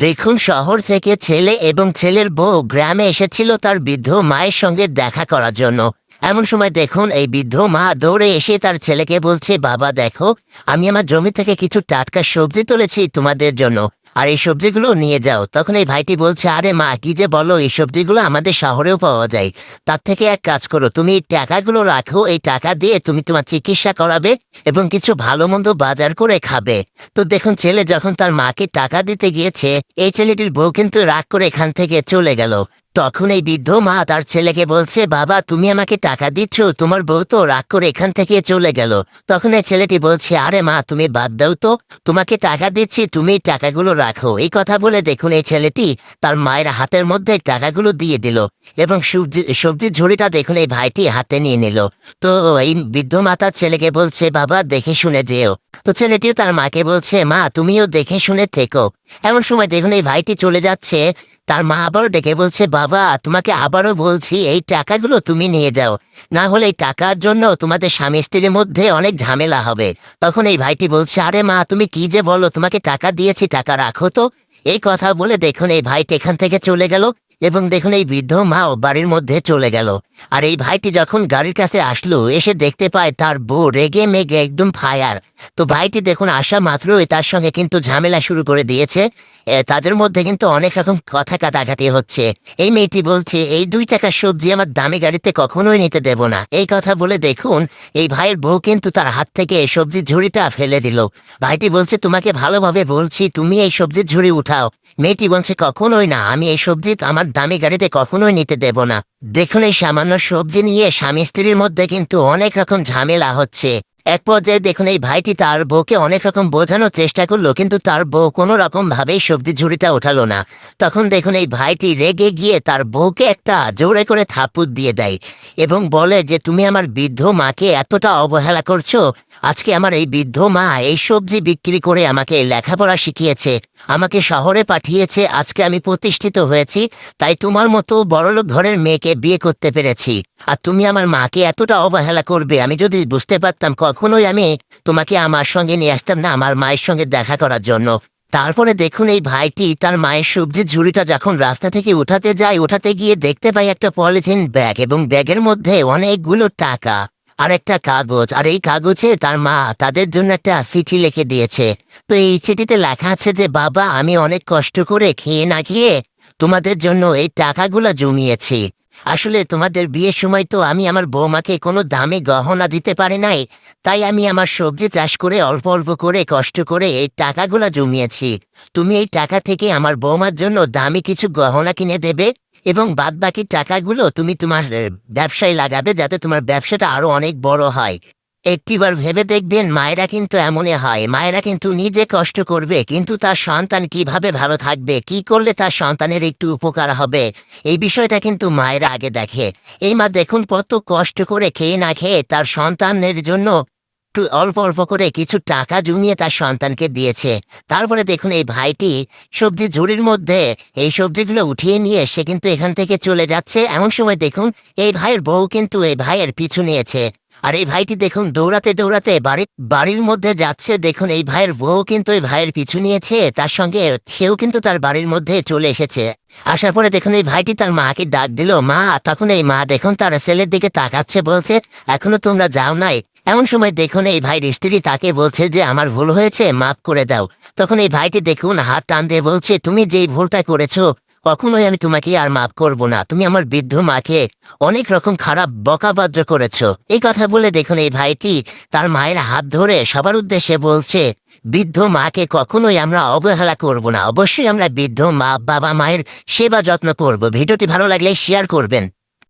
দেখুন, শহর থেকে ছেলে এবং ছেলের বউ গ্রামে এসেছিল তার বৃদ্ধ মায়ের সঙ্গে দেখা করার জন্য। এমন সময় দেখুন এই বৃদ্ধ মা দৌড়ে এসে তার ছেলেকে বলছে, বাবা দেখো, আমি আমার জমি থেকে কিছু টাটকা সবজি তুলেছি তোমাদের জন্য, আর এই সবজিগুলো নিয়ে যাও। তখন এই ভাইটি বলছে, আরে মা, কি যে বলো, এই সবজিগুলো আমাদের শহরেও পাওয়া যায়। তার থেকে এক কাজ করো, তুমি এই টাকাগুলো রাখো, এই টাকা দিয়ে তুমি তোমার চিকিৎসা করাবে এবং কিছু ভালো মন্দ বাজার করে খাবে। তো দেখুন, ছেলে যখন তার মাকে টাকা দিতে গিয়েছে, এই ছেলেটির বউ কিন্তু রাগ করে এখান থেকে চলে গেল। তখন এই বৃদ্ধ মা তার ছেলেকে বলছে, বাবা তুমি আমাকে টাকা দিচ্ছ, তোমার বউ তো রাগ করে এখান থেকে চলে গেল। তখন এই ছেলেটি বলছে, আরে মা তুমি বাদ দাও তো, তোমাকে টাকা দিচ্ছি, তুমি এই টাকাগুলো রাখো। এই কথা বলে দেখুন এই ছেলেটি তার মায়ের হাতের মধ্যে টাকাগুলো দিয়ে দিল এবং সবজির ঝুড়িটা দেখুন এই ভাইটি হাতে নিয়ে নিল। তো এই বৃদ্ধ মা তার ছেলেকে বলছে, বাবা দেখে শুনে যেও। তো ছেলেটিও তার মাকে বলছে, মা তুমিও দেখে শুনে থেকো। এমন সময় দেখুন এই ভাইটি চলে যাচ্ছে, তার মা আবারও ডেকে বলছে, বাবা তোমাকে আবারও বলছি, এই টাকাগুলো তুমি নিয়ে যাও, না হলে এই টাকার জন্য তোমাদের স্বামী স্ত্রীর মধ্যে অনেক ঝামেলা হবে। তখন এই ভাইটি বলছে, আরে মা তুমি কি যে বলো, তোমাকে টাকা দিয়েছি, টাকা রাখো তো। এই কথা বলে দেখুন এই ভাইটি এখান থেকে চলে গেল এবং দেখুন এই বৃদ্ধ মাও বাড়ির মধ্যে চলে গেল। আর এই ভাইটি যখন গাড়ির কাছে আসলো, এসে দেখতে পায় তার বউ রেগে মেগে একদম ফায়ার। তো ভাইটি দেখুন আসা মাত্রই তার সঙ্গে কিন্তু ঝামেলা শুরু করে দিয়েছে। তাদের মধ্যে কিন্তু অনেক রকম কথা কাটাকাটি হচ্ছে। এই মেয়েটি বলছে, এই 2 টাকার সবজি আমার দামি গাড়িতে কখনোই নিতে দেব না। এই কথা বলে দেখুন এই ভাইয়ের বউ কিন্তু তার হাত থেকে এই সবজির ঝুড়িটা ফেলে দিল। ভাইটি বলছে, তোমাকে ভালোভাবে বলছি, তুমি এই সবজির ঝুড়ি উঠাও। মেয়েটি বলছে, কখনোই না, আমি এই সবজি আমার দামি গাড়িতে কখনোই নিতে দেব না। দেখুন এই সামান্য সবজি নিয়ে স্বামী স্ত্রীর মধ্যে কিন্তু অনেক রকম ঝামেলা হচ্ছে। এক পর্যায়ে দেখুন এই ভাইটি তার বউকে অনেক রকম বোঝানোর চেষ্টা করলো, কিন্তু তার বউ কোনো রকম ভাবেই সবজি ঝুড়িটা উঠালো না। তখন দেখুন এই ভাইটি রেগে গিয়ে তার বউকে একটা জোরে করে থাপ্পড় দিয়ে দেয় এবং বলে যে, তুমি আমার বৃদ্ধ মাকে এতটা অবহেলা করছো। আজকে আমার এই বৃদ্ধ মা এই সবজি বিক্রি করে আমাকে লেখাপড়া শিখিয়েছে, আমাকে শহরে পাঠিয়েছে, আজকে আমি প্রতিষ্ঠিত হয়েছি, তাই তোমার মতো বড়লোক ঘরের মেয়েকে বিয়ে করতে পেরেছি। আর তুমি আমার মাকে এতটা অবহেলা করবে, আমি যদি বুঝতে পারতাম, কখনোই আমি তোমাকে আমার সঙ্গে নিয়ে আসতাম না আমার মায়ের সঙ্গে দেখা করার জন্য। তারপরে দেখুন এই ভাইটি তার মায়ের সবজির ঝুড়িটা যখন রাস্তা থেকে উঠাতে যায়, উঠাতে গিয়ে দেখতে পায় একটা পলিথিন ব্যাগ এবং ব্যাগের মধ্যে অনেকগুলো টাকা আর একটা কাগজ। আর এই কাগজে তার মা তাদের জন্য একটা চিঠি লিখে দিয়েছে। তো এই চিঠিতে লেখা আছে যে, বাবা আমি অনেক কষ্ট করে খেয়ে না খেয়ে তোমাদের জন্য এই টাকাগুলো জমিয়েছি। আসলে তোমাদের বিয়ের সময় তো আমি আমার বৌমাকে কোনো দামি গহনা দিতে পারি নাই, তাই আমি আমার সবজি চাষ করে অল্প অল্প করে কষ্ট করে এই টাকাগুলো জমিয়েছি। তুমি এই টাকা থেকে আমার বৌমার জন্য দামি কিছু গহনা কিনে দেবে এবং বাদবাকি টাকাগুলো তুমি তোমার ব্যবসায় লাগাবে, যাতে তোমার ব্যবসাটা আরো অনেক বড় হয়। একটিবার ভেবে দেখবেন, মায়েরা কিন্তু এমনই হয়, মায়েরা কিন্তু নিজে কষ্ট করবে, কিন্তু তার সন্তান কিভাবে ভালো থাকবে, কি করলে তার সন্তানের একটু উপকার হবে, এই বিষয়টা কিন্তু মায়েরা আগে দেখে। এই মা দেখুন কত কষ্ট করে খেয়ে না খেয়ে তার সন্তানের জন্য একটু অল্প অল্প করে কিছু টাকা জমিয়ে তার সন্তানকে দিয়েছে। তারপরে দেখুন এই ভাইটি সবজি ঝুড়ির মধ্যে এই সবজিগুলো উঠিয়ে নিয়ে সে কিন্তু এখান থেকে চলে যাচ্ছে। এমন সময় দেখুন এই ভাইয়ের বউ কিন্তু এই ভাইয়ের পিছু নিয়েছে। আর এই ভাইটি দেখুন দৌড়াতে দৌড়াতে বাড়ির মধ্যে যাচ্ছে। দেখুন এই ভাইয়ের বউ কিন্তু এই ভাইয়ের পিছু নিয়েছে, তার সঙ্গে সেও কিন্তু তার বাড়ির মধ্যে চলে এসেছে। আসার পরে দেখুন এই ভাইটি তার মাকে ডাক দিল, মা। তখন এই মা দেখুন তার ছেলের দিকে তাকাচ্ছে, বলছে, এখনো তোমরা যাও নাই? এমন সময় দেখুন এই ভাইয়ের স্ত্রী তাকে বলছে যে, আমার ভুল হয়েছে, মাফ করে দাও। তখন এই ভাইটি দেখুন হাত টান দিয়ে বলছে, তুমি যেই ভুলটা করেছো কখনোই আমি তোমাকে আর মাফ করব না। তুমি আমার বৃদ্ধ মাকে অনেক রকম খারাপ বকাবাজ্য করেছো। এই কথা বলে দেখুন এই ভাইটি তার মায়ের হাত ধরে সবার উদ্দেশ্যে বলছে, বৃদ্ধ মাকে কখনোই আমরা অবহেলা করব না, অবশ্যই আমরা বৃদ্ধ মা বাবা মায়ের সেবা যত্ন করব। ভিডিওটি ভালো লাগলে শেয়ার করবেন।